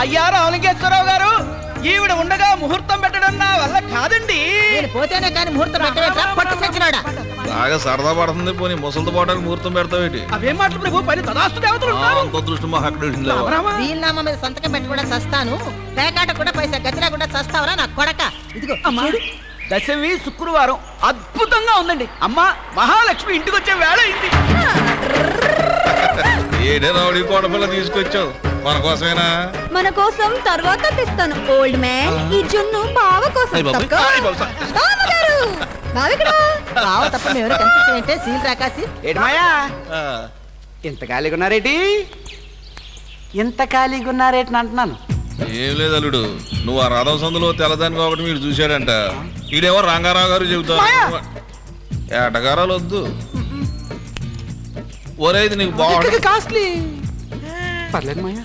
అయ్యా రామలింగేశ్వరరావు గారు, ఈవిడ ఉండగా ముహూర్తం పెట్టడం నా వల్ల కాదండి. నేను పోతేనే కానీ ముహూర్తం పెట్టవేట్రా పట్టు సచ్చినాడా. బాగా సరదా పడుతుంది, పోనీ ముసలితో పోవడానికి ముహూర్తం పెడతావేటి? అవేం మాటలు ప్రభు, పని తదాస్తు దేవతలు ఉన్నారు. అంత దృష్టి మా అక్కడ వీళ్ళనామా మీద సంతకం పెట్టి కూడా చస్తాను, పేకాట కూడా పైసా గతిరా కూడా చస్తావరా నా కొడక. ఇదిగో అమ్మా, దశమి శుక్రవారం అద్భుతంగా ఉందండి. అమ్మా మహాలక్ష్మి ఇంటికి వచ్చే వేళ అయింది. ఏడే రౌడీ కోడపిల్ల తీసుకొచ్చావు, మన కోసమేనా? మన కోసం తర్వాత తెస్తాను ఓల్డ్ మ్యాన్. ఈ జున్ను బావ కోసం. బావ తప్ప ఎవరు కనిపించమంటే సీల్ రాకాసి. ఏటమాయా ఇంత ఖాళీగా ఉన్నారేటి? ఇంత ఖాళీగా ఉన్నారేటి అంటున్నాను. ఏం లేదు అల్లుడు, నువ్వు ఆ రథం సందులో తెల్లదాని కాబట్టి మీరు చూశాడంట. ఈడేమో రంగారావు గారు చెబుతావు. ఏటగారాలు వద్దు. ఒరేది నీకు బాగుంటుంది. కాస్ట్లీ పర్లేదు మాయా.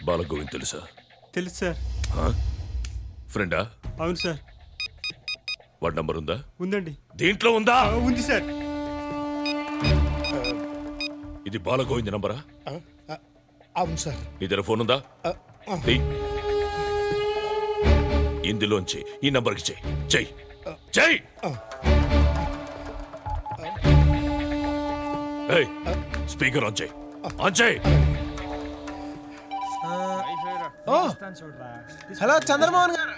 బాలగోవింద్ తెలుసా? తెలుసు సార్. ఫ్రెండా? అవును సార్. వాడి నంబర్ ఉందా? ఉందండి. దీంట్లో ఉందా? ఉంది సార్. ఇది బాలగోవింద్ నంబరా? అవును సార్. నీ దగ్గర ఫోన్ ఉందా? ఇందులోంచి ఈ నంబర్కి చెయ్యి. స్పీకర్ ఆన్ చేయి. హలో చంద్రమోహన్ గారు,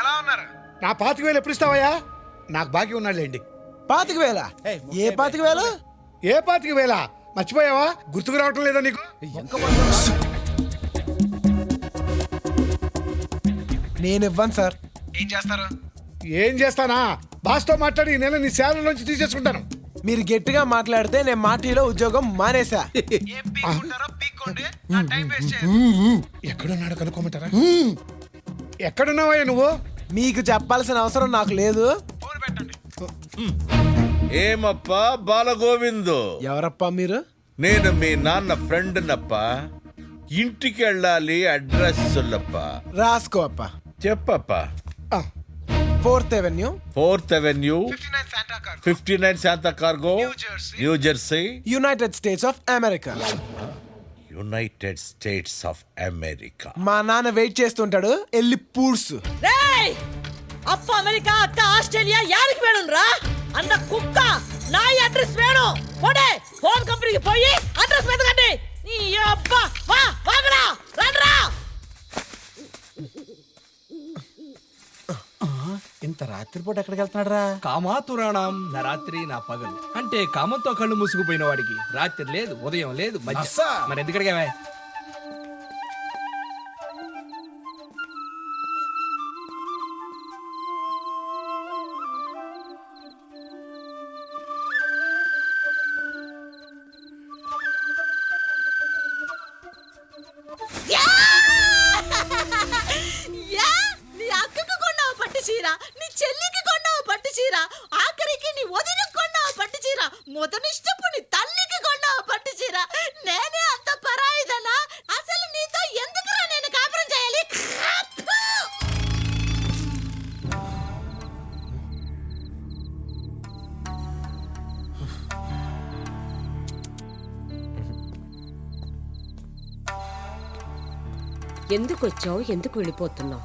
ఎలా ఉన్నారు? నా 25,000 ఎప్పుడు ఇస్తావయ్యా? నాకు బాకీ ఉన్నాడులేండి. 25,000? ఏ 25,000? ఏ 25,000? మర్చిపోయావా? గుర్తుకు రావటం లేదా నీకు? నేను ఇవ్వను సార్. ఏం చేస్తారు? ఏం చేస్తానా? బాస్తో మాట్లాడి ఈ నెల నీ శాలరీలోంచి తీసేసుకుంటాను. మీరు గట్టిగా మాట్లాడితే నేను మాటీలో ఉద్యోగం మానేసా. ఎక్కడున్నాడు కనుక్కోమంటారా? ఎక్కడున్నావయ్యా నువ్వు? మీకు చెప్పాల్సిన అవసరం నాకు లేదు. ఏమప్పా బాలగోవిందు? ఎవరప్పా మీరు? నేను మీ నాన్న ఫ్రెండ్ నప్ప. ఇంటికి వెళ్ళాలి, అడ్రస్ సొల్లప్ప. రాసుకో అప్ప. చెప్పప్పా. 4th Avenue, 4th Avenue, 59 Santa Cargo, New Jersey, United States of America. United states of America. మా నాన్న వెయిట్ చేస్తుంటాడు, ఎల్లి పూడ్సు. అప్ప అమెరికా, అక్క ఆస్ట్రేలియా, యాడికి వేడుండ్రా అన్న కుక్క. నా అడ్రస్ వేణు పోడే. ఫోన్ కంపెనీకి పోయి అడ్రస్ వెతకండి. నీ అబ్బా వా వాగడా రండ్రా. ఇంత రాత్రిపూట ఎక్కడికి వెళ్తున్నాడు రా? కామాతురాణం నా రాత్రి నా పగలు అంటే కామంతో కళ్ళు మూసుకుపోయిన వాడికి రాత్రి లేదు, ఉదయం లేదు, మరి ఎందుకడిగా? నీ చెల్లికి కొన్నావు పట్టు చీర, ఆఖరికి నీ వదినకి కొన్నావు పట్టు చీర, మొదనిష్టపు నీ తల్లికి కొన్నావు పట్టు చీర. నేనే అంత పరాయిదనా? అసలు నీతో ఎందుకురా నేను కాపురం చేయాలి? ఎందుకు వచ్చావు? ఎందుకు వెళ్ళిపోతున్నావు?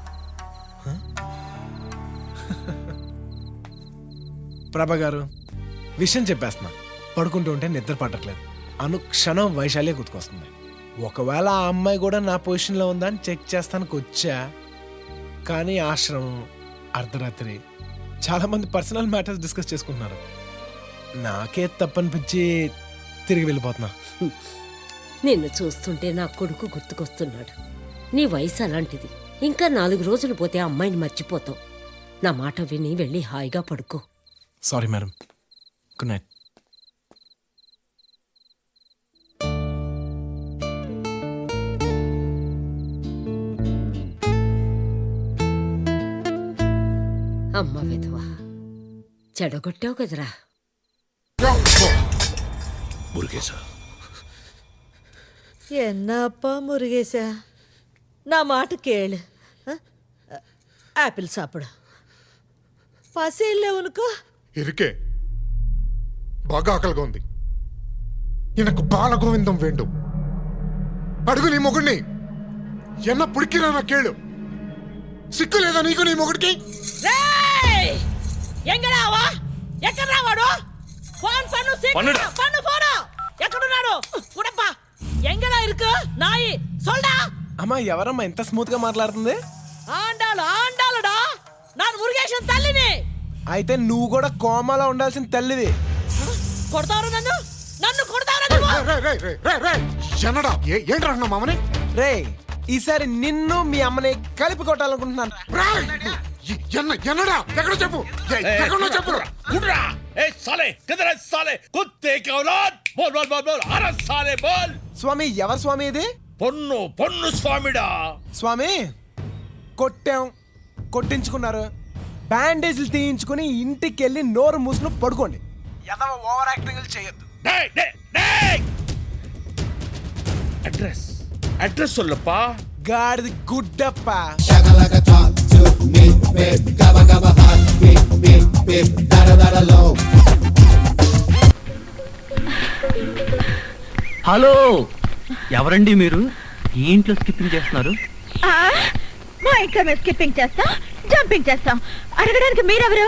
ప్రభా గారు, విషయం చెప్పేస్తున్నా. పడుకుంటూ ఉంటే నిద్ర పట్టట్లేదు. అనుక్షణం వైశాల్య గుర్తుకొస్తుంది. ఒకవేళ ఆ అమ్మాయి కూడా నా పొజిషన్లో ఉందా అని చెక్ చేస్తానికి వచ్చా. కానీ ఆశ్రమం, అర్ధరాత్రి, చాలా మంది పర్సనల్ మ్యాటర్స్ డిస్కస్ చేసుకుంటున్నారు. నాకే తప్పనిపించి తిరిగి వెళ్ళిపోతున్నా. నిన్ను చూస్తుంటే నా కొడుకు గుర్తుకొస్తున్నాడు. నీ వయసు అలాంటిది. ఇంకా 4 రోజులు పోతే అమ్మాయిని మర్చిపోతావు. నా మాట విని వెళ్ళి హాయిగా పడుకో. Sorry madam. Good night. అమ్మ విధవా, చెడగొట్టావు కదరా. మురుగేశా, என்னப்பா முருகேசா, நான் மாட்டு கேளு. ஆப்பிள் சாப்பிடு. பசி இல்லை உனக்கு? ఇరికే బాగా ఆకలిగా ఉంది. ఈయనకు బాలగోవిందం వేండు. అడుగు నీ మొగుడిని. ఎన్న పుడికిరా నా కేళు. సిక్కు లేదా నీకు నీ మొగుడికి? ఎంగడావా? ఎక్కడ్రా వాడు? ఫోన్ పన్ను సీక్రెట్ పన్ను ఫోన్. ఎక్కడున్నాడు? గుడప్పా ఎంగడా ఇరుకు నాయి సొల్డా. అమ్మా ఎవరమ్మా ఇంత స్మూత్ గా మాట్లాడుతుంది? ఆండాలుడా, నాను మురుగేశన్ తల్లిని. అయితే నువ్వు కూడా కోమాలో ఉండాల్సిన తల్లివి. కొడతారు నన్ను, నన్ను కొడతారు. ఎన్నడా ఏంట్రా మామని? రే ఈసారి నిన్ను మీ అమ్మని కలిపి కొట్టాలనుకుంటున్నాను. ఎన్నడా ఎక్కడ చెప్పు, ఎక్కడో చెప్పు. స్వామి ఎవరు స్వామి ఇది? పొన్ను పొన్ను స్వామిడా. స్వామి కొట్టాం, కొట్టించుకున్నారు, బ్యాండేజ్లు తీయించుకుని ఇంటికి వెళ్ళి నోరు మూసుకుని పడుకోండి. ఎదవ ఓవర్ యాక్టింగ్ చేయొద్దు. అడ్రస్ అడ్రస్ சொல்லப்பா. గాడిది గుడ్డప్ప. హలో, ఎవరండి మీరు? ఈ ఇంట్లో స్కిప్పింగ్ చేస్తున్నారు? మా ఇంట్లో మేము స్కిప్పింగ్ చేస్తాం, జంపింగ్ చేస్తాం. అడగడానికి మీరెవరు?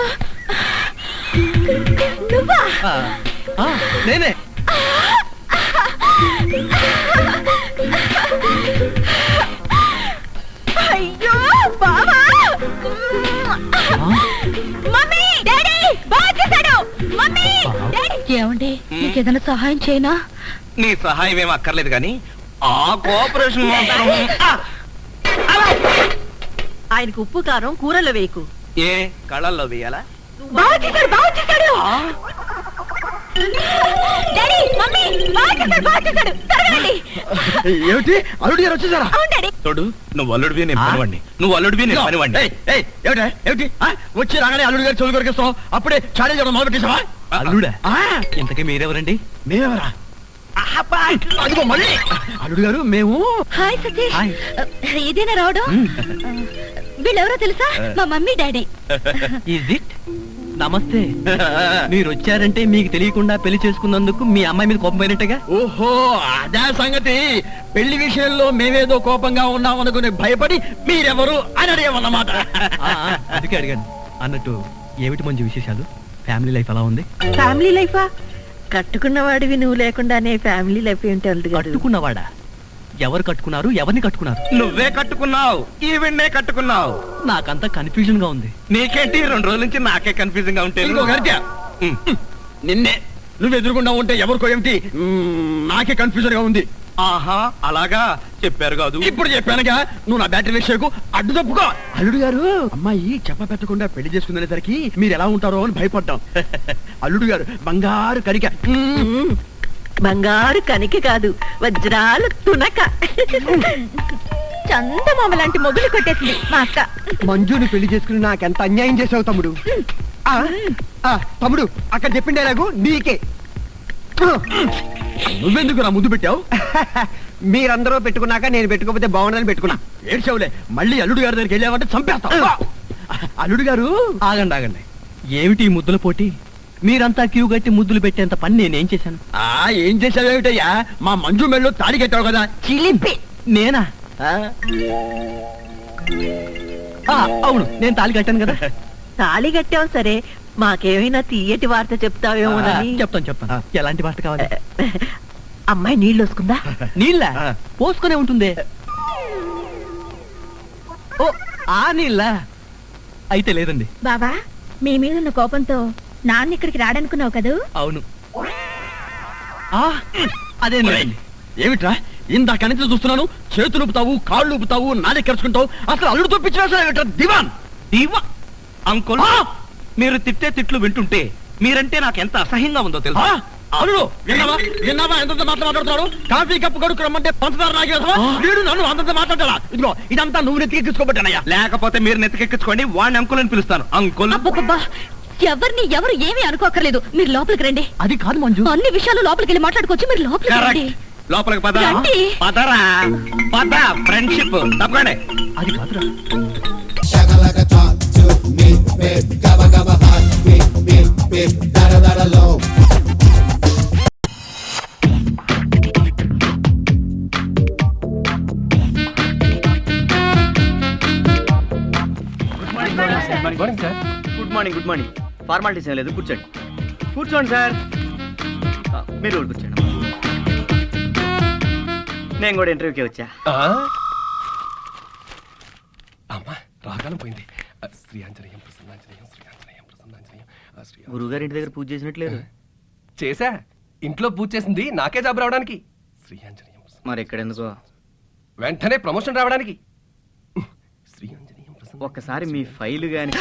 నువ్వా? నేనే. అయ్యో బావా! మమ్మీ, డాడీ బాగా చేశాడు. Mummy, daddy. ఏమండి నీకేదైనా సహాయం చేయనా? నీ సహాయం ఏం అక్కర్లేదు కానీ ఆ కోఆపరేషన్ మాత్రం. ఆయనకు ఉప్పు కారం కూరలో వేయకు. ఏ కళ్ళల్లో వేయాలా? బాగా చేశాడు, బాగా చేశాడు. డాడీ, మమ్మీ బాగా చేశాడు, బాగా చేశాడు. త్వరగా ఏమిటి అల్లుడు గారు వచ్చేసారా? అవును డాడీ. చూడు, నువ్వు అల్లుడివి నేను పనివాడిని, నువ్వు అల్లుడివి నేను పనివాడిని. ఏమిటి వచ్చి రాగానే అల్లుడు గారు చెవులు కొరికేస్తావు, అప్పుడే చాడీ చేయడం మొదలు పెట్టేసావా? అల్లుడా? ఇంతకీ మీరెవరండి? మేమెవరా? అదిగో మళ్ళీ అల్లుడు గారు మేము. హాయ్ సతీష్, ఇదేనా రావడం? వీళ్ళెవరో తెలుసా? మా మమ్మీ డాడీ. Is it? నమస్తే. మీరు వచ్చారంటే మీకు తెలియకుండా పెళ్లి చేసుకున్నందుకు మీ అమ్మాయి మీద కోపం పోయినట్టుగా. ఓహో అదే సంగతి. పెళ్లి విషయంలో మేమేదో కోపంగా ఉన్నాం అనుకుని భయపడి మీరెవరు అని అడిగామన్నమాట. అందుకే అడిగాను. అన్నట్టు ఏమిటి మంచి విశేషాలు? ఫ్యామిలీ లైఫ్ ఎలా ఉంది? ఫ్యామిలీ లైఫా? కట్టుకున్నవాడివి నువ్వు లేకుండానే ఫ్యామిలీ లైఫ్ ఏంటి? కట్టుకున్నవాడా? ఎవరు కట్టుకున్నారు? ఎవరిని కట్టుకున్నారు? నువ్వే కట్టుకున్నావు, ఈవెన్నే కట్టుకున్నావు. నాకంతా కన్ఫ్యూజన్ గా ఉంది. నీకేంటి? 2 రోజుల నుంచి నాకే కన్ఫ్యూజన్ గా ఉంటే. నిన్నే నువ్వు ఎదురుకుండా ఉంటే ఎవరికో ఏమిటి నాకే కన్ఫ్యూజన్ గా ఉంది. ఆహా అలాగా చెప్పారు కాదు, ఇప్పుడు చెప్పానుగా. నువ్వు నా బ్యాటరీ విషయకు అడ్డు తప్పుకో. అల్లుడు గారు, అమ్మాయి చెప్ప పెట్టకుండా పెళ్లి చేసుకునేసరికి మీరు ఎలా ఉంటారో అని భయపడ్డాం. అల్లుడు గారు బంగారు కరిక. బంగారు కనికి కాదు, వజ్రాలు తునక. చందమామ లాంటి మొగులు కొట్టేసింది మా అక్క. మంజుని పెళ్లి చేసుకుని నాకెంత అన్యాయం చేసావు తమ్ముడు. తమ్ముడు అక్కడ చెప్పిండే నాకు నీకే. నువ్వెందుకు నా ముందు పెట్టావు? మీరందరూ పెట్టుకున్నాక నేను పెట్టుకోకపోతే బాగుండదని పెట్టుకున్నా. ఏడ్చావులే. మళ్ళీ అల్లుడు గారి దగ్గరికి వెళ్ళావంటే చంపేస్తా. అల్లుడు గారు ఆగండి ఆగండి. ఏమిటి ముద్దుల పోటీ? మీరంతా క్యూ కట్టి ముద్దులు పెట్టేంత పని నేనేం చేశాను? ఏం చేశావేమిటయ్యా? మా మంజు మెళ్ళు తాళి కట్టావు కదా. చిలిపి. నేనా? అవును, నేను తాళి కట్టాను కదా. తాళి కట్టావు సరే, మాకేమైనా తీయటి వార్త చెప్తావేమోనని. చెప్తాను. ఎలాంటి వార్త కావాలి? అమ్మాయి నీళ్ళు వస్తుందా? నీళ్ళ పోసుకునే ఉంటుంది. ఓ ఆ నీళ్ళ అయితే లేదండి. బావా, మీ మీద ఉన్న కోపంతో నాన్న ఇక్కడికి రాడనుకున్నావు కదూ? అవును. అదేం లేదండి. ఏమిట్రా ఇందాక నుంచి చూస్తున్నాను, చేతులు ఊపుతావు, కాళ్ళు ఊపుతావు, నాలుగు కరుచుకుంటావు. అసలు అల్లుడు తప్పించిన దివాన్ దివా అంకుల్, మీరు తిట్టే తిట్లు వింటుంటే మీరంటే నాకు ఎంత అసహ్యంగా ఉందో తెలుసా? అల్లుడు విన్నావా విన్నావా ఎంత మాట్లాడుతున్నాడు? కాఫీ కప్పు కడుకు రమ్మంటే పంచదార నాగేసా వీడు నన్ను అంతంత మాట్లాడాలా? ఇదిగో ఇదంతా నువ్వు నెత్తికెక్కించుకోబట్టానయ్యా. లేకపోతే మీరు నెత్తికెక్కించుకోండి, వాడిని అంకుల్ అని పిలుస్తాను. అంకుల్ ఎవరిని ఎవరు ఏమీ అనుకోకర్లేదు, మీరు లోపలికి రండి. అది కాదు మంజు, అన్ని విషయాలు లోపలికి వెళ్ళి మాట్లాడుకోవచ్చు. మీరు లోపలికి రండి. లోపలికి పద పదరా పద, ఫ్రెండ్షిప్ తప్పకండి. అది కాదురా. Good morning. Good morning. Formalities ఏం లేదు, కూర్చోండి. కూర్చోండి సార్. మీరు కూడా కూర్చోండి. నేను కూడా ఇంటర్వ్యూకి వచ్చా. రాగాలం పోయింది. శ్రీయాంజనేయం ప్రసన్నాంజనేయం శ్రీయాంజనేయం ప్రసన్నాంజనేయం. గురువుగారి ఇంటి దగ్గర పూజ చేసినట్లేదు. చేసా, ఇంట్లో పూజ చేసింది నాకే జాబ్ రావడానికి. శ్రీయాంజనేయం. మరి ఇక్కడ ఎందుకో? వెంటనే ప్రమోషన్ రావడానికి. శ్రీయాంజనేయం. ఒక్కసారి మీ ఫైల్ గాని.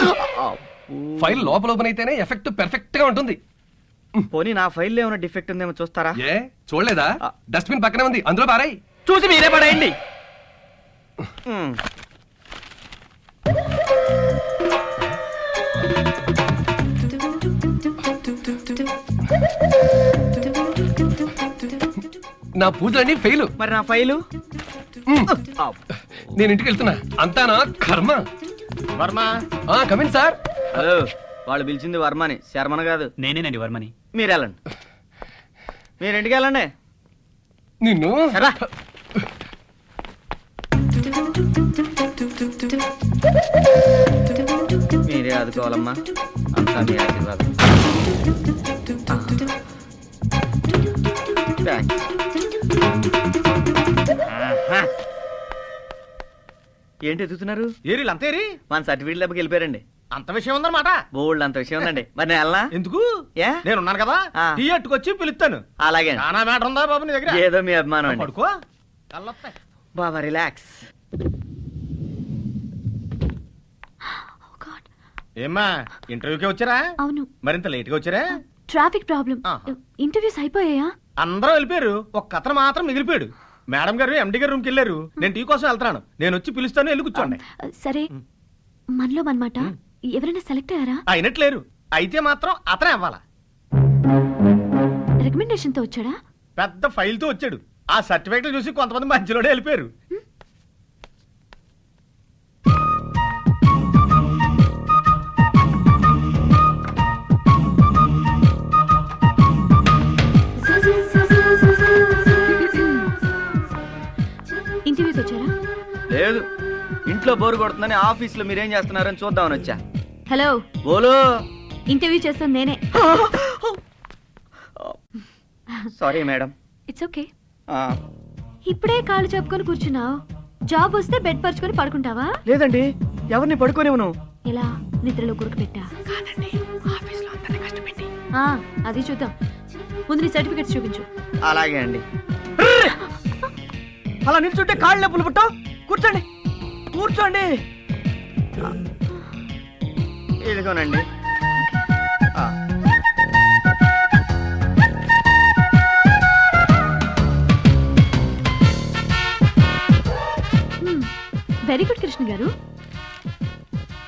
ఫైల్ లోపల ఓపెన్ అయితేనే ఎఫెక్ట్ పెర్ఫెక్ట్ గా ఉంటుంది. పోనీ నా ఫైల్ ఏమైనా డిఫెక్ట్ ఉందేమో చూస్తారా? ఏ చూడలేదా? డస్ట్బిన్ పక్కనే ఉంది, అందులో పారాయి. చూసి మీరే పడేయండి. నా పూజలన్నీ ఫెయిల్. మరి నా ఫైలు? నేను ఇంటికి వెళ్తున్నా. అంతా నా కర్మ. Varma come in sir. హలో, వాళ్ళు పిలిచింది వర్మని, శర్మన కాదు. నేనేనండి వర్మని. మీరు వెళ్ళండి. మీరు ఇంటికి వెళ్ళండి. నిన్ను మీరే ఆదుకోవాలమ్మా, అంతా మీ ఆశీర్వాదం. ఏంటి ఎదుగుతున్నారు? ఏరి అంతేరి మన సర్టిఫికేట్ లెబ్బకి వెళ్ళిపోయారండి. అంత విషయం ఉందన్నమాట. బోల్డ్ అంత విషయం ఉందండి. మరి నేను వెళ్ళనా? ఎందుకు? ఏ నేను ఉన్నాను కదా, టీ అట్టుకొచ్చి పిలుస్తాను. అలాగే. నానా మ్యాటర్ ఉందా బాబు నీ దగ్గర? ఏదో మీ అభిమానం అండి. పడుకో బాబా, రిలాక్స్. ఏమ్మా ఇంటర్వ్యూకి వచ్చారా? అవును. మరింత లేట్ గా వచ్చారా? Traffic problem. ఇంటర్వ్యూస్ అయిపోయాయా? అందరూ వెళ్ళిపోయారు, ఒక్క అతను మాత్రం మిగిలిపోయాడు. మేడం గారు ఎండి గారు రూమ్కి వెళ్ళారు. నేను టీ కోసం వెళ్తాను. నేను వచ్చి పిలుస్తాను, వెళ్ళి కూర్చోండి. సరే, మనలో మనమాట ఎవరైనా సెలెక్ట్ అయ్యారా? అయినట్లేరు. అయితే మాత్రం అతనే అవ్వాలా. రికమెండేషన్ తో వచ్చాడా? పెద్ద ఫైల్ తో వచ్చాడు. ఆ సర్టిఫికేట్ చూసి కొంతమంది మధ్యలోనే వెళ్ళిపోయారు. ఇంటర్వ్యూకి వచ్చారా? లేదు, ఇంట్లో బోరు కొడుతుందని ఆఫీస్ లో మీరేం చేస్తున్నారని చూద్దామని వచ్చా. హలో బోలో. ఇంటర్వ్యూ చేస్తుంది నేనే. Sorry madam. It's okay. ఇప్పుడే కాళ్ళు చెప్పుకొని కూర్చున్నావు. జాబ్ వస్తే బెడ్ పరుచుకొని పడుకుంటావా? లేదండి, ఎవరిని పడుకోనివ్వను. ఎలా? నిద్రలో గురుకు పెట్టా? అది చూద్దాం. ముందు నీ సర్టిఫికెట్స్ చూపించు. అలాగే అండి. అలా నిల్చుంటే కాళ్ళు నొప్పులు పుట్టావు. కూర్చోండి, కూర్చోండి. ఇదిగోనండి. వెరీ గుడ్ కృష్ణ గారు.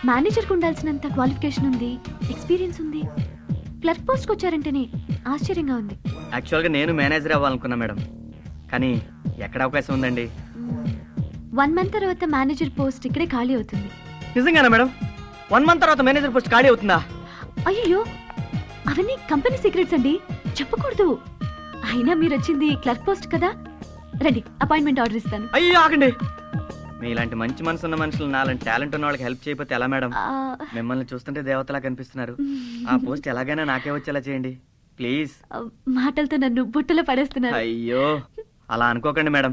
మేనేజర్కి ఉండాల్సినంత క్వాలిఫికేషన్ ఉంది, ఎక్స్పీరియన్స్ ఉంది. క్లర్క్ పోస్ట్కి వచ్చారంటేనే ఆశ్చర్యంగా ఉంది. యాక్చువల్గా నేను మేనేజర్ అవ్వాలనుకున్నా మేడం, కానీ ఎక్కడ అవకాశం ఉందండి? 1 month తర్వాత మేనేజర్ పోస్ట్ ఇక్కడే ఖాళీ అవుతుంది. నిజంగానా మేడం? 1 month తర్వాత మేనేజర్ పోస్ట్ ఖాళీ అవుతుందా? అయ్యో, అవన్నీ కంపెనీ సీక్రెట్స్ అండి, చెప్పకూడదు. అయినా మీరు వచ్చింది క్లర్క్ పోస్ట్ కదా. రండి, అపాయింట్మెంట్ ఆర్డర్ ఇస్తాను. అయ్యో ఆగండి. మీలాంటి మంచి మనసు ఉన్న మనుషులు, నాలాంటి టాలెంట్ ఉన్న వాళ్ళకి హెల్ప్ చేయకపోతే ఎలా మేడం? మిమ్మల్ని చూస్తుంటే దేవతలా కనిపిస్తున్నారు. ఆ పోస్ట్ ఎలాగైనా నాకే వచ్చేలా చేయండి. ప్లీజ్. మాటలతో నన్ను బుట్టలో పడేస్తున్నారు. అయ్యో అలా అనుకోకండి మేడం.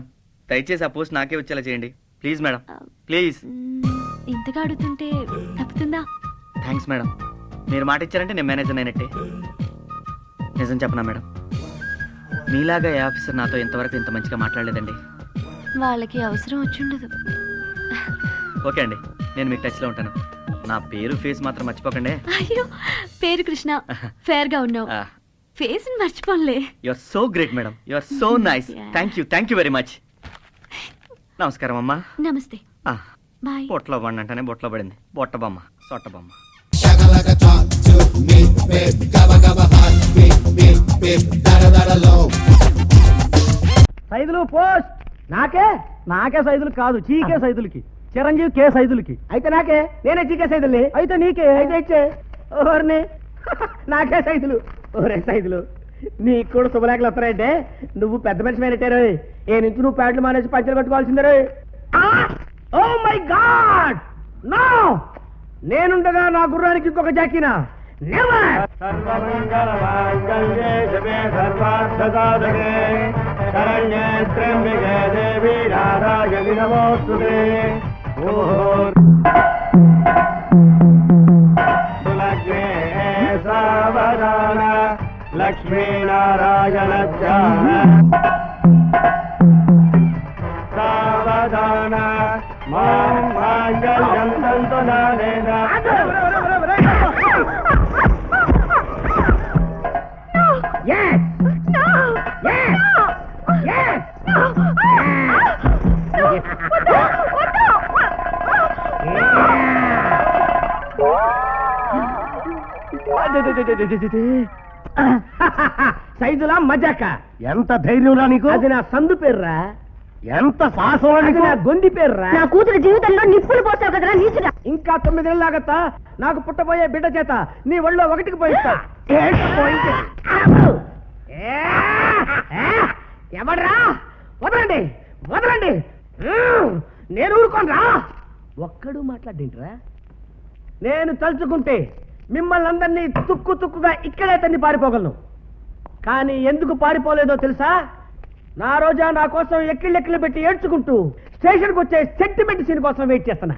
దయచేసి ఆ పోస్ట్ నాకే వచ్చేలా చేయండి ప్లీజ్ మేడం, ప్లీజ్. ఇంతగా అడుగుతుంటే తప్పుతుందా? Thanks madam. మీరు మాట ఇచ్చారంటే నేను మేనేజర్ అయినట్టే. నిజం చెప్పనా మేడం, మీలాగా ఏ ఆఫీసర్ నాతో ఇంతవరకు ఇంత మంచిగా మాట్లాడలేదండి. వాళ్ళకి అవసరం వచ్చుండదు. ఓకే అండి, నేను మీకు టచ్లో ఉంటాను. నా పేరు ఫేస్ మాత్రం మర్చిపోకండి. అయ్యో పేరు కృష్ణ, ఫేర్ గా ఉన్నావు. ఫేస్ మర్చిపోలే. You are so great madam, you are so nice. Thank you very much. నమస్కారం అమ్మా. నమస్తే. బాయ్. బొట్లో బండి అంటేనే బొట్లో పడింది. బొట్ట బొమ్మ, సొట్ట బొమ్మ. సైదులు పోస్ట్ నాకే సైదులు కాదు, చీకే సైదులకి. చిరంజీవి కే సైదులకి. అయితే నాకే, నేనే చీకే సైదుల్ని. అయితే నీకే, అయితే ఇచ్చే. ఓర్ని నాకే సైదులు. ఓరే సైదులు, నీకు కూడా శుభలేఖలు వస్తారంటే నువ్వు పెద్ద మనిషి అయినట్టారు. ఏ నుంచి నువ్వు ప్యాంట్లు మానేసి పంచలు కట్టుకోవాల్సిందే. Oh my god, no! నేనుండగా నా గుర్రానికి ఇంకొక జాకీనా? నెవర్! శరణ్యే త్ర్యంబకే దేవి నారాయణి నమోస్తుతే. లక్ష్మీ సావధాన లక్ష్మీనారాయణ సావధాన మాంగళ్యం తంతు నానేన. Yes! No! Yes! No! Yes! No! సైజులా మజాక. ఎంత ధైర్యంరా నీకు? అది నా సందు పేర్రా. ఎంత సాహసం? అది నా గొంది పేర్రా. నా కూతురు జీవితంలో నిప్పులు పోసావు కదరా నీచుడా. ఇంకా 9 నెలలాగత్తా నాకు పుట్టబోయే బిడ్డ చేత నీ ఒళ్ళో 1కి పోయిస్తా. ఎవడ్రా? వదలండి వదలండి, నేను ఊరుకోనరా. ఒక్కడు మాట్లాడేంట్రా? నేను తలుచుకుంటే మిమ్మల్ని అందరినీ తుక్కుగా ఇక్కడే తన్ని పారిపోగలను. కానీ ఎందుకు పారిపోలేదో తెలుసా? నా రోజా నా కోసం ఎక్కిళ్ళు పెట్టి ఏడ్చుకుంటూ స్టేషన్కి వచ్చే సెంటిమెంట్ సీన్ కోసం వెయిట్ చేస్తున్నా.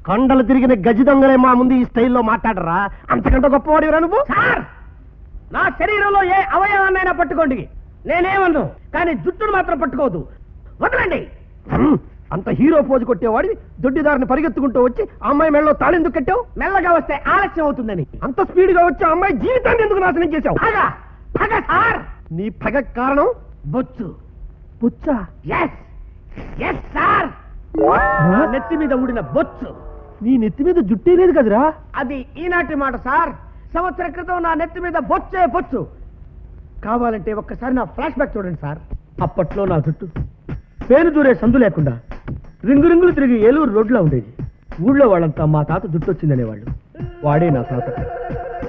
కొండలు తిరిగిన గజి దొంగలే మా ముందు ఈ స్టైల్లో మాట్లాడరా. అంతకంటే గొప్పవాడిరా నువ్వు. సార్, నా శరీరంలో ఏ అవయవాన్నైనా పట్టుకోండి, నేనేమన్ను. కానీ జుట్టును మాత్రం పట్టుకోవద్దు. వదలండి. అంత హీరో పోజు కొట్టేవాడివి దొడ్డిదారిని పరిగెత్తుకుంటూ వచ్చి అమ్మాయి మెళ్ళలో తాళెందుకు కట్టావు? మెల్లగా వస్తే ఆలస్యం అవుతుందని. అంత స్పీడ్ గా వచ్చి అమ్మాయి జీవితాన్ని ఎందుకు నాశనం చేశావు? పగ సార్. నీ పగ కారణం బొచ్చు. బొచ్చా? Yes yes sir. నెత్తి మీద ఊడిన బొచ్చు. నీ నెత్తి మీద జుట్టే లేదు కదరా. అది ఈనాటి మాట సార్. సంవత్సర క్రితం నా నెత్తి మీద బొచ్చే బొచ్చు. కావాలంటే ఒక్కసారి నా ఫ్లాష్ బ్యాక్ చూడండి సార్. అప్పట్లో నా జుట్టు పేరు దూరే సందు లేకుండా రింగులు తిరిగి ఏలూరు రోడ్లో ఉండేది. ఊళ్ళో వాళ్ళంతా మా తాత జుట్టు వచ్చిందనేవాళ్ళు. వాడే నా తాత.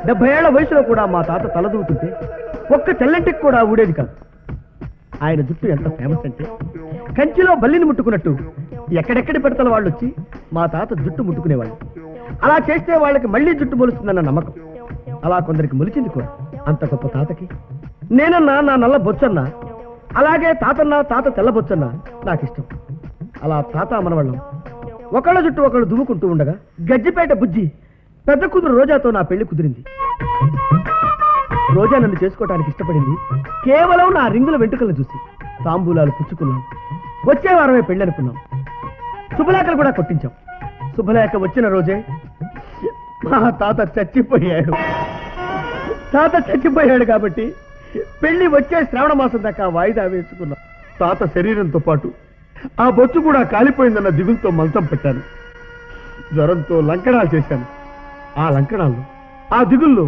70 ఏళ్ల వయసులో కూడా మా తాత తలదూతుంటే ఒక్క తెల్లంటికి కూడా ఊడేది కాదు. ఆయన జుట్టు ఎంత ఫేమస్ అంటే కంచిలో బల్లిని ముట్టుకున్నట్టు ఎక్కడెక్కడి పెడతల వాళ్ళు వచ్చి మా తాత జుట్టు ముట్టుకునేవాళ్ళు. అలా చేస్తే వాళ్ళకి మళ్ళీ జుట్టు మొలుస్తుందన్న నమ్మకం. అలా కొందరికి మొలిచింది కూడా. అంత గొప్ప తాతకి నేనన్నా నా నల్ల బొచ్చన్నా, అలాగే తాతన్నా తాత తెల్ల బొచ్చన్నా నాకిష్టం. అలా తాత మనవాళ్ళం ఒకళ్ళ జుట్టు ఒకళ్ళు దువ్వుకుంటూ ఉండగా గజ్జిపేట బుజ్జి పెద్ద కూతురు రోజాతో నా పెళ్లి కుదిరింది. రోజా నన్ను చేసుకోవటానికి ఇష్టపడింది కేవలం నా రింగుల వెంట్రుకలను చూసి. తాంబూలాలు పుచ్చుకున్నాం. వచ్చే వారమే పెళ్లి అనుకున్నాం. శుభలేఖలు కూడా కొట్టించాం. శుభలేఖ వచ్చిన రోజే మా తాత చచ్చిపోయాడు. కాబట్టి పెళ్లి వచ్చే శ్రావణ మాసం దాకా వాయిదా వేసుకున్నాం. తాత శరీరంతో పాటు ఆ బొచ్చు కూడా కాలిపోయిందన్న దిగులతో మంచం పెట్టాను. జ్వరంతో లంకణాలు చేశాను. ఆ లంకణాల్లో ఆ దిగుల్లో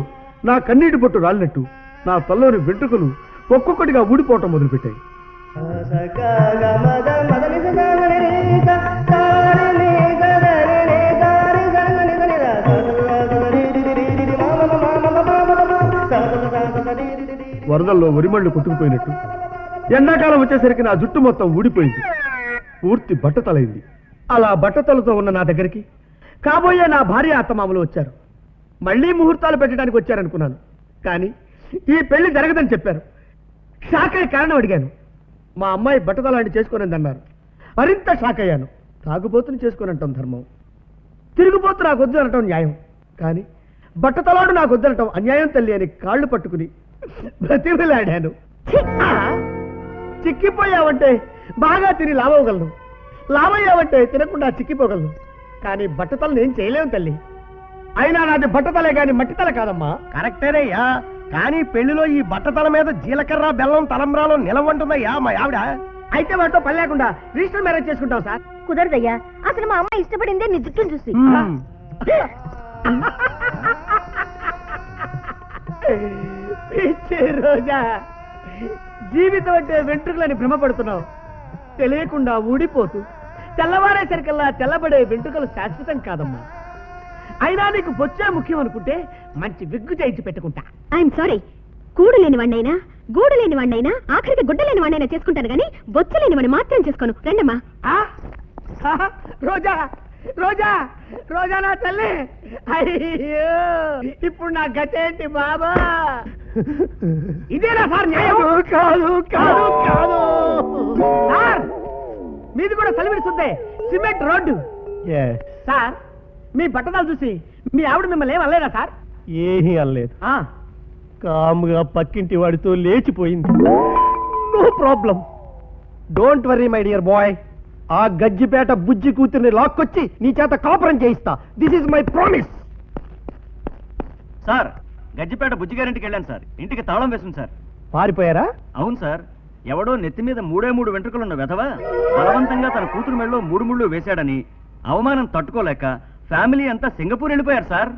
నా కన్నీటి బొట్టు రాలినట్టు నా తల్లోని వెంట్రుకలు ఒక్కొక్కటిగా ఊడిపోవటం మొదలుపెట్టాయి. వరదల్లో వరిమళ్ళు కొట్టుకుపోయినట్టు ఎండాకాలం వచ్చేసరికి నా జుట్టు మొత్తం ఊడిపోయింది. పూర్తి బట్టతలైంది. అలా బట్టతలతో ఉన్న నా దగ్గరికి కాబోయే నా భార్య అత్తమామలు వచ్చారు. మళ్లీ ముహూర్తాలు పెట్టడానికి వచ్చారనుకున్నాను. కానీ ఈ పెళ్లి జరగదని చెప్పారు. షాక్ అయ్యే కారణం అడిగాను. మా అమ్మాయి బట్టతలాంటి చేసుకోనని అన్నారు. మరింత షాక్ అయ్యాను. తాగుబోతుని చేసుకోనంటాం ధర్మం, తిరుగుబోతు నాకు వద్దు అనటం న్యాయం, కానీ బట్టతలాడు నాకు వద్దనటం అన్యాయం తల్లి అని కాళ్ళు పట్టుకుని బ్రతిమలాడాను. చిక్కిపోయావంటే బాగా తిని లావగలను, లావయ్యావంటే తినకుండా చిక్కిపోగలను, కానీ బట్టతలను ఏం చేయలేము తల్లి. అయినా నాది బట్టతలే గాని మట్టితల కాదమ్మా. కరెక్టేనయ్యా, కానీ పెళ్లిలో ఈ బట్టతల మీద జీలకర్ర బెల్లం తలంబ్రాలు నిలవంటుందయ్యా మా ఆవిడ. అయితే వాటితో పని లేకుండా రిజిస్టర్ మ్యారేజ్ చేసుకుంటాం సార్. కుదరదయ్యా, అసలు మా అమ్మ ఇష్టపడిందే నీ జుట్టును చూసి. పిచ్చి రోజా, జీవితం అంటే వెంట్రుకలని భ్రమపడుతున్నావు. తెలియకుండా ఊడిపోతూ తెల్లవారేసరికల్లా తెల్లబడే వెంట్రుకలు శాశ్వతం కాదమ్మా. అయినా నీకు బొచ్చే ముఖ్యం అనుకుంటే మంచి విగ్గు చేయించి పెట్టుకుంటా. ఐఎమ్ సారీ, కూడు లేని వాడినైనా గూడు లేని వాడినైనా ఆఖరికి గుడ్డ లేని వాడినైనా చేసుకుంటాను గానీ బొచ్చు లేని వాడిని మాత్రం చేసుకోను. రండమ్మా. రోజా రోజా రోజా నా తల్లి, అయ్యో ఇప్పుడు నా గతేంటి బాబా? ఇదేనా సార్ న్యాయం? కాదు కాదు కాదు సార్, మీది కూడా సెలవిడుతుంది సిమెంట్ రోడ్డు. సార్, మీ బట్టదాలు చూసి మీ ఆవిడ మిమ్మల్ని ఏం అనలేదా సార్? ఏమీ అనలేదు. కాముగా పక్కింటి వాడితో లేచిపోయింది. No problem, don't worry my dear boy. ఆ గజ్జిపేట బుజ్జి కూతుర్ని లాక్కొచ్చి నీ చేత కాపురం చేయిస్తా. This is my promise. Sir, Gajjipeta బుజ్జిగారింటికి వెళ్ళాను సార్. ఇంటికి తాళం వేసింది సార్. పారిపోయారా? అవును సార్. ఎవడో నెత్తి మీద 3 వెంట్రుకలున్న వెధవ బలవంతంగా తన కూతురు మెడలో 3 ముళ్ళు వేశాడని అవమానం తట్టుకోలేక ఫ్యామిలీ అంతా సింగపూర్ వెళ్ళిపోయారు సార్.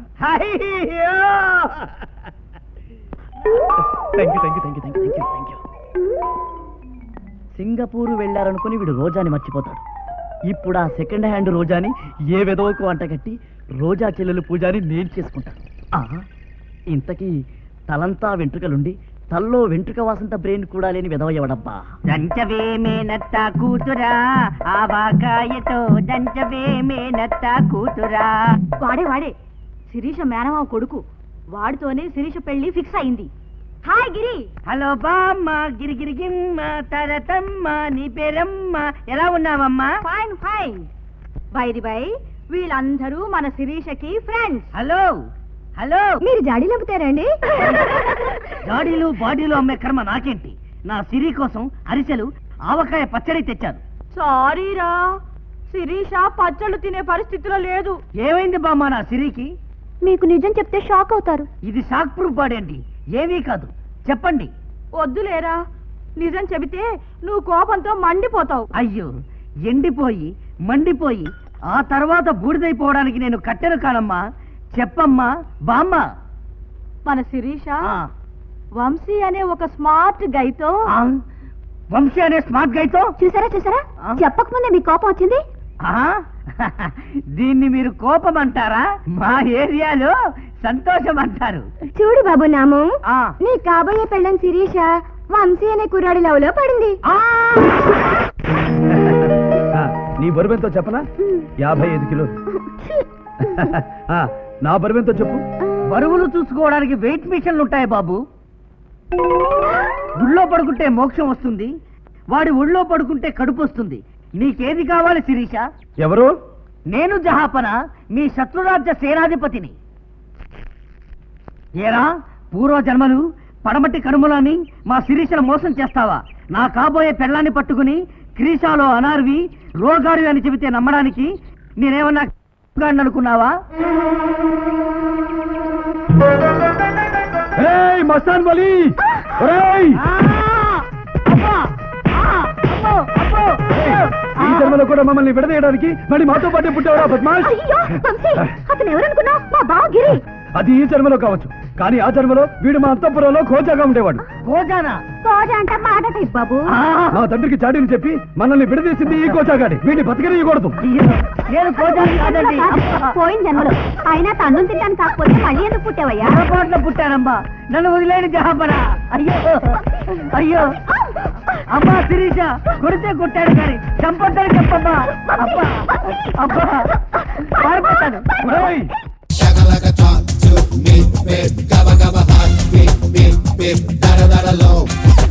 సింగపూర్ వెళ్ళారనుకుని వీడు రోజాని మర్చిపోతాడు. ఇప్పుడు ఆ సెకండ్ హ్యాండ్ రోజాని ఏ వెదవకు అంటగట్టి రోజా చెల్లెలు పూజాని నేను చేసుకుంటాను. ఇంతకీ తలంతా వెంట్రుకలుండి తల్లో వెంట్రుక వాసంత బ్రెయిన్ కూడా లేని విధవయ్యవడబ్బా. దంచవేమేనత్త కూతురా ఆవాకాయతో దంచవేమేనత్త కూతురా. వాడే శిరీష మేనమావ కొడుకు. వాడితోనే శిరీష పెళ్లి ఫిక్స్ అయింది. హాయ్ గిరి. హలో బామ్మ, గిరిగిరిగిమ్మ తరతమ్మ, నీ పేరమ్మ, ఎలా ఉన్నావమ్మా? Fine fine. By the by, వీళ్ళందరూ మన శిరీషకి ఫ్రెండ్స్. హలో హలో, మీరు జాడీలు అమ్ముతారండి? జాడీలు బాడీలు అమ్మే కర్మ నాకేంటి? నా సిరి కోసం అరిసెలు ఆవకాయ పచ్చడి తెచ్చాను. సారీరా, శిరీష పచ్చళ్ళు తినే పరిస్థితిలో లేదు. ఏమైంది బామ్మ నా సిరికి? మీకు నిజం చెప్తే షాక్ అవుతారు. ఇది షాక్ ప్రూఫ్ బాడేంటి? ఏమీ కాదు, చెప్పండి. వద్దులేరా, నిజం చెబితే నువ్వు కోపంతో మండిపోతావు. అయ్యో, ఎండిపోయి మండిపోయి ఆ తర్వాత బూడిదైపోవడానికి నేను కట్టెను కానమ్మా. చెప్పమ్మా బామ్మ. మన శిరీష వంశీ అనే ఒక స్మార్ట్ గైతో. వంశీ అనే స్మార్ట్ గైతో చూసారా చెప్పకముందే మీ కోపం వచ్చింది. దీన్ని మీరు కోపం అంటారా? మా ఏరియాలో సంతోషం అంటారు. చూడు బాబు నాము, నీ కాబోయే పెళ్ళం శిరీష వంశీ అనే కుర్రాడి లవ్ లో పడింది. నీ బరువెంతో చెప్పనా? 55 కిలోలు. నా బరువెంతో చెప్పు. బరువులు చూసుకోవడానికి వెయిట్ మిషన్లు ఉంటాయి బాబు. గుళ్ళో పడుకుంటే మోక్షం వస్తుంది, వాడి ఒళ్ళో పడుకుంటే కడుపు వస్తుంది. నీకేది కావాలి శిరీష? ఎవరు? నేను జహాపన, మీ శత్రురాజ్య సేనాధిపతిని. ఏరా పూర్వజన్మలు పడమటి కనుమలని మా శిరీషను మోసం చేస్తావా? నా కాబోయే పెళ్ళాన్ని పట్టుకుని క్రీషాలో అనార్వి రోగారు అని చెబితే నమ్మడానికి నేనేమన్నా అనుకున్నావా? మస్తాన్ వలి, ఈ జన్మలో కూడా మమ్మల్ని విడదీయడానికి మళ్ళీ మాతో పాటే పుట్టావరా బద్మాష్? అతను ఎవరనుకున్నావు? మా బావ గిరి. అది ఈ జన్మలో కావచ్చు, కానీ ఆ జన్మలో వీడు మా అంతఃపురంలో ఖోజాగా ఉండేవాడు. ఖోజానా? కోజ అంటే మాట బాబు. మా తండ్రికి చాడీని చెప్పి మనల్ని విడదీసింది ఈ కోజాగాడి. వీడిని బతకనియకూడదు. నేను కోజాని కాదండి. పోయిన జన్మలో అయినా తన్ను తింటాను, కాకపోతే మళ్ళీ ఎందుకు పుట్టావయ్యా? పొరపాటులో పుట్టానమ్మా, నన్ను వదిలేని జహాపనా. అయ్యో అయ్యో అమ్మా శిరీష, కొడితే కొట్టాడు కానీ చంపొద్దని చెప్పమ్మా. అబ్బా అబ్బా పారిపోతాను. Shaka like a talk to me, babe. Gabba gabba heart beat, beat, beat. dip, da da da da low.